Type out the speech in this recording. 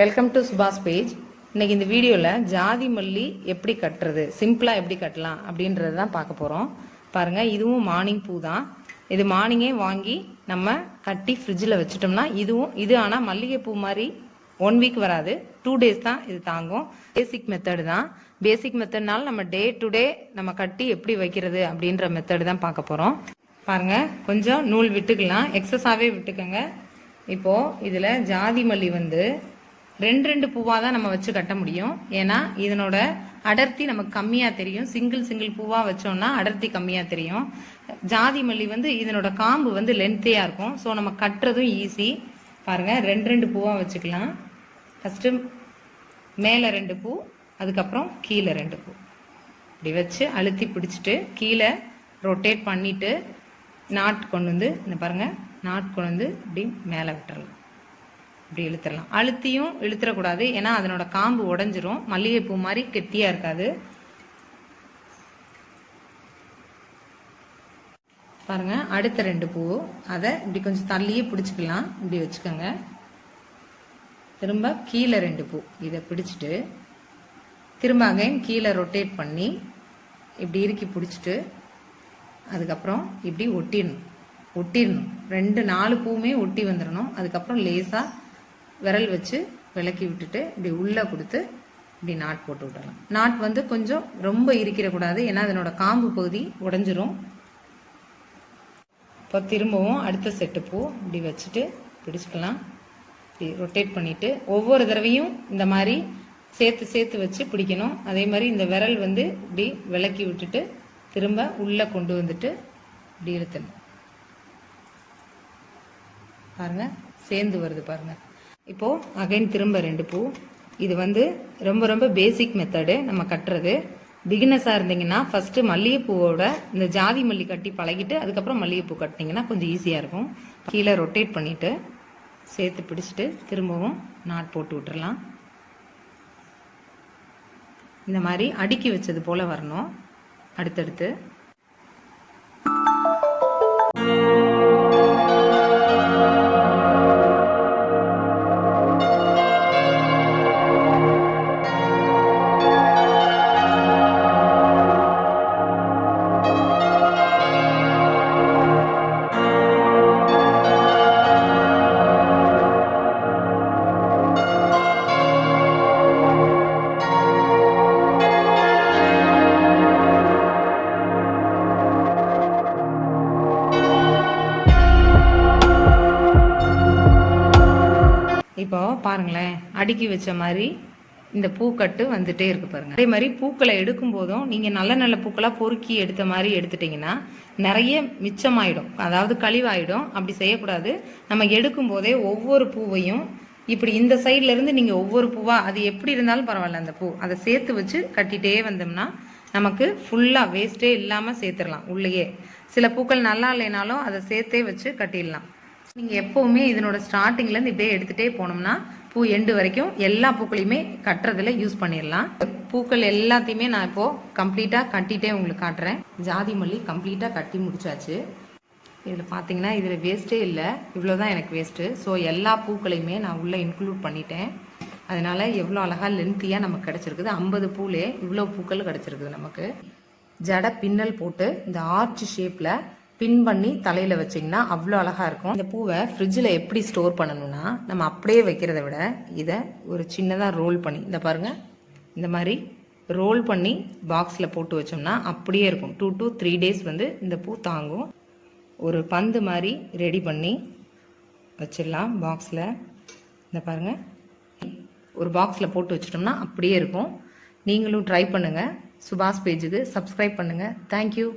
Welcome to சுபாஷ் page. இன்னைக்கு இந்த வீடியோவில் ஜாதி மல்லி எப்படி கட்டுறது, சிம்பிளாக எப்படி கட்டலாம் அப்படின்றது தான் பார்க்க போகிறோம். பாருங்கள், இதுவும் மார்னிங் பூ தான். இது மார்னிங்கே வாங்கி நம்ம கட்டி ஃப்ரிட்ஜில் வச்சுட்டோம்னா இது ஆனால் மல்லிகைப்பூ மாதிரி 1 வீக் வராது, 2 days தான் இது தாங்கும். பேசிக் மெத்தடு தான். பேசிக் மெத்தட்னால நம்ம டே டு டே நம்ம கட்டி எப்படி வைக்கிறது அப்படின்ற மெத்தடு தான் பார்க்க போகிறோம். பாருங்கள், கொஞ்சம் நூல் விட்டுக்கலாம், எக்ஸஸாகவே விட்டுக்கோங்க. இப்போது இதில் ஜாதி மல்லி வந்து 2 பூவாக தான் நம்ம வச்சு கட்ட முடியும். ஏன்னா இதனோட அடர்த்தி நமக்கு கம்மியாக தெரியும். சிங்கிள் பூவாக வச்சோம்னா அடர்த்தி கம்மியாக தெரியும். ஜாதி மல்லி வந்து இதனோட காம்பு வந்து லென்த்தையாக இருக்கும். ஸோ நம்ம கட்டுறதும் ஈஸி. பாருங்கள், 2 பூவாக வச்சுக்கலாம். ஃபஸ்ட்டு மேலே 2 பூ, அதுக்கப்புறம் கீழே 2 பூ. இப்படி வச்சு அழுத்தி பிடிச்சிட்டு கீழே ரொட்டேட் பண்ணிவிட்டு நாட் கொண்டு வந்து இந்த பாருங்கள், நாட் கொண்டு வந்து இப்படி மேலே விட்டுறலாம். இப்படி இழுத்துடலாம். அழுத்தியும் இழுத்துடக்கூடாது, ஏன்னா அதனோட காம்பு உடஞ்சிரும். மல்லிகைப்பூ மாதிரி கெட்டியாக இருக்காது. பாருங்க, அடுத்த 2 பூ அதை இப்படி கொஞ்சம் தள்ளியே பிடிச்சிக்கலாம். இப்படி வச்சுக்கோங்க. திரும்ப கீழே 2 பூ இதை பிடிச்சிட்டு திரும்ப அகைன் கீழே ரொட்டேட் பண்ணி இப்படி இறுக்கி பிடிச்சிட்டு அதுக்கப்புறம் இப்படி ஒட்டிடணும். 4 பூவுமே ஒட்டி வந்துடணும். அதுக்கப்புறம் லேசாக விரல் வச்சு விளக்கி விட்டுட்டு இப்படி உள்ளே கொடுத்து இப்படி நாட் போட்டு விடலாம். நாட் வந்து கொஞ்சம் ரொம்ப இறுக்கிடக்கூடாது, ஏன்னா அதனோட காம்பு பகுதி உடஞ்சிரும். இப்போ திரும்பவும் அடுத்த செட்டு பூ இப்படி வச்சுட்டு பிடிச்சிக்கலாம். இப்படி ரொட்டேட் பண்ணிவிட்டு ஒவ்வொரு தடவையும் இந்த மாதிரி சேர்த்து வச்சு பிடிக்கணும். அதே மாதிரி இந்த விரல் வந்து இப்படி விளக்கி விட்டுட்டு திரும்ப உள்ளே கொண்டு வந்துட்டு இப்படி இழுத்தணும். பாருங்கள், சேர்ந்து வருது பாருங்கள். இப்போது அகைன் திரும்ப 2 பூ. இது வந்து ரொம்ப பேசிக் மெத்தடு நம்ம கட்டுறது. பிகினஸாக இருந்தீங்கன்னா ஃபஸ்ட்டு மல்லிகைப்பூவோட இந்த ஜாதி மல்லி கட்டி பழகிட்டு அதுக்கப்புறம் மல்லிகைப்பூ கட்டினீங்கன்னா கொஞ்சம் ஈஸியாக இருக்கும். கீழே ரொட்டேட் பண்ணிவிட்டு சேர்த்து பிடிச்சிட்டு திரும்பவும் நாட் போட்டு விட்டுறலாம். இந்த மாதிரி அடுக்கி வச்சது போல் வரணும். அடுத்தடுத்து இப்போ பாருங்களேன், அடுக்கி வச்ச மாதிரி இந்த பூக்கட்டு வந்துட்டே இருக்கு பாருங்க. அதே மாதிரி பூக்களை எடுக்கும் போதும் நீங்க நல்ல பூக்களாக பொறுக்கி எடுத்த மாதிரி எடுத்துட்டீங்கன்னா நிறைய மிச்சமாயிடும், அதாவது கழிவாயிடும். அப்படி செய்யக்கூடாது. நம்ம எடுக்கும் போதே ஒவ்வொரு பூவையும் இப்படி இந்த சைட்ல இருந்து நீங்க ஒவ்வொரு பூவா, அது எப்படி இருந்தாலும் பரவாயில்ல, அந்த பூ அதை சேர்த்து வச்சு கட்டிட்டே வந்தோம்னா நமக்கு ஃபுல்லா வேஸ்டே இல்லாம சேர்த்துடலாம். உள்ளேயே சில பூக்கள் நல்லா இல்லைனாலும் அதை சேர்த்தே வச்சு கட்டிடலாம். நீங்கள் எப்போவுமே இதனோட ஸ்டார்டிங்லேருந்து இப்படியே எடுத்துகிட்டே போனோம்னா பூ எண்டு வரைக்கும் எல்லா பூக்களையுமே கட்டுறதுல யூஸ் பண்ணிடலாம். பூக்கள் எல்லாத்தையுமே நான் இப்போது கம்ப்ளீட்டாக கட்டிகிட்டே உங்களுக்கு காட்டுறேன். ஜாதி மல்லி கம்ப்ளீட்டாக கட்டி முடிச்சாச்சு. இதில் பார்த்தீங்கன்னா இதில் வேஸ்ட்டே இல்லை, இவ்வளோ தான் எனக்கு வேஸ்ட்டு. ஸோ எல்லா பூக்களையுமே நான் உள்ளே இன்க்ளூட் பண்ணிட்டேன். அதனால் எவ்வளோ அழகாக லென்த்தியாக நமக்கு கிடச்சிருக்குது. 50 பூலே இவ்வளோ பூக்கள் கிடச்சிருக்குது நமக்கு. ஜடை பின்னல் போட்டு இந்த ஆர்ச் ஷேப்பில் பின் பண்ணி தலையில் வச்சிங்கன்னா அவ்வளோ அழகாக இருக்கும். இந்த பூவை ஃப்ரிட்ஜில் எப்படி ஸ்டோர் பண்ணணும்னா நம்ம அப்படியே வைக்கிறத விட இதை ஒரு சின்னதாக ரோல் பண்ணி, இந்த பாருங்கள், இந்த மாதிரி ரோல் பண்ணி பாக்ஸில் போட்டு வச்சோம்னா அப்படியே இருக்கும். 2 to 3 days வந்து இந்த பூ தாங்கும். ஒரு பந்து மாதிரி ரெடி பண்ணி வச்சிடலாம் பாக்ஸில். இந்த பாருங்கள், ஒரு பாக்ஸில் போட்டு வச்சிட்டோம்னா அப்படியே இருக்கும். நீங்களும் ட்ரை பண்ணுங்கள். சுபாஷ் பேஜுக்கு சப்ஸ்கிரைப் பண்ணுங்கள். தேங்க்யூ.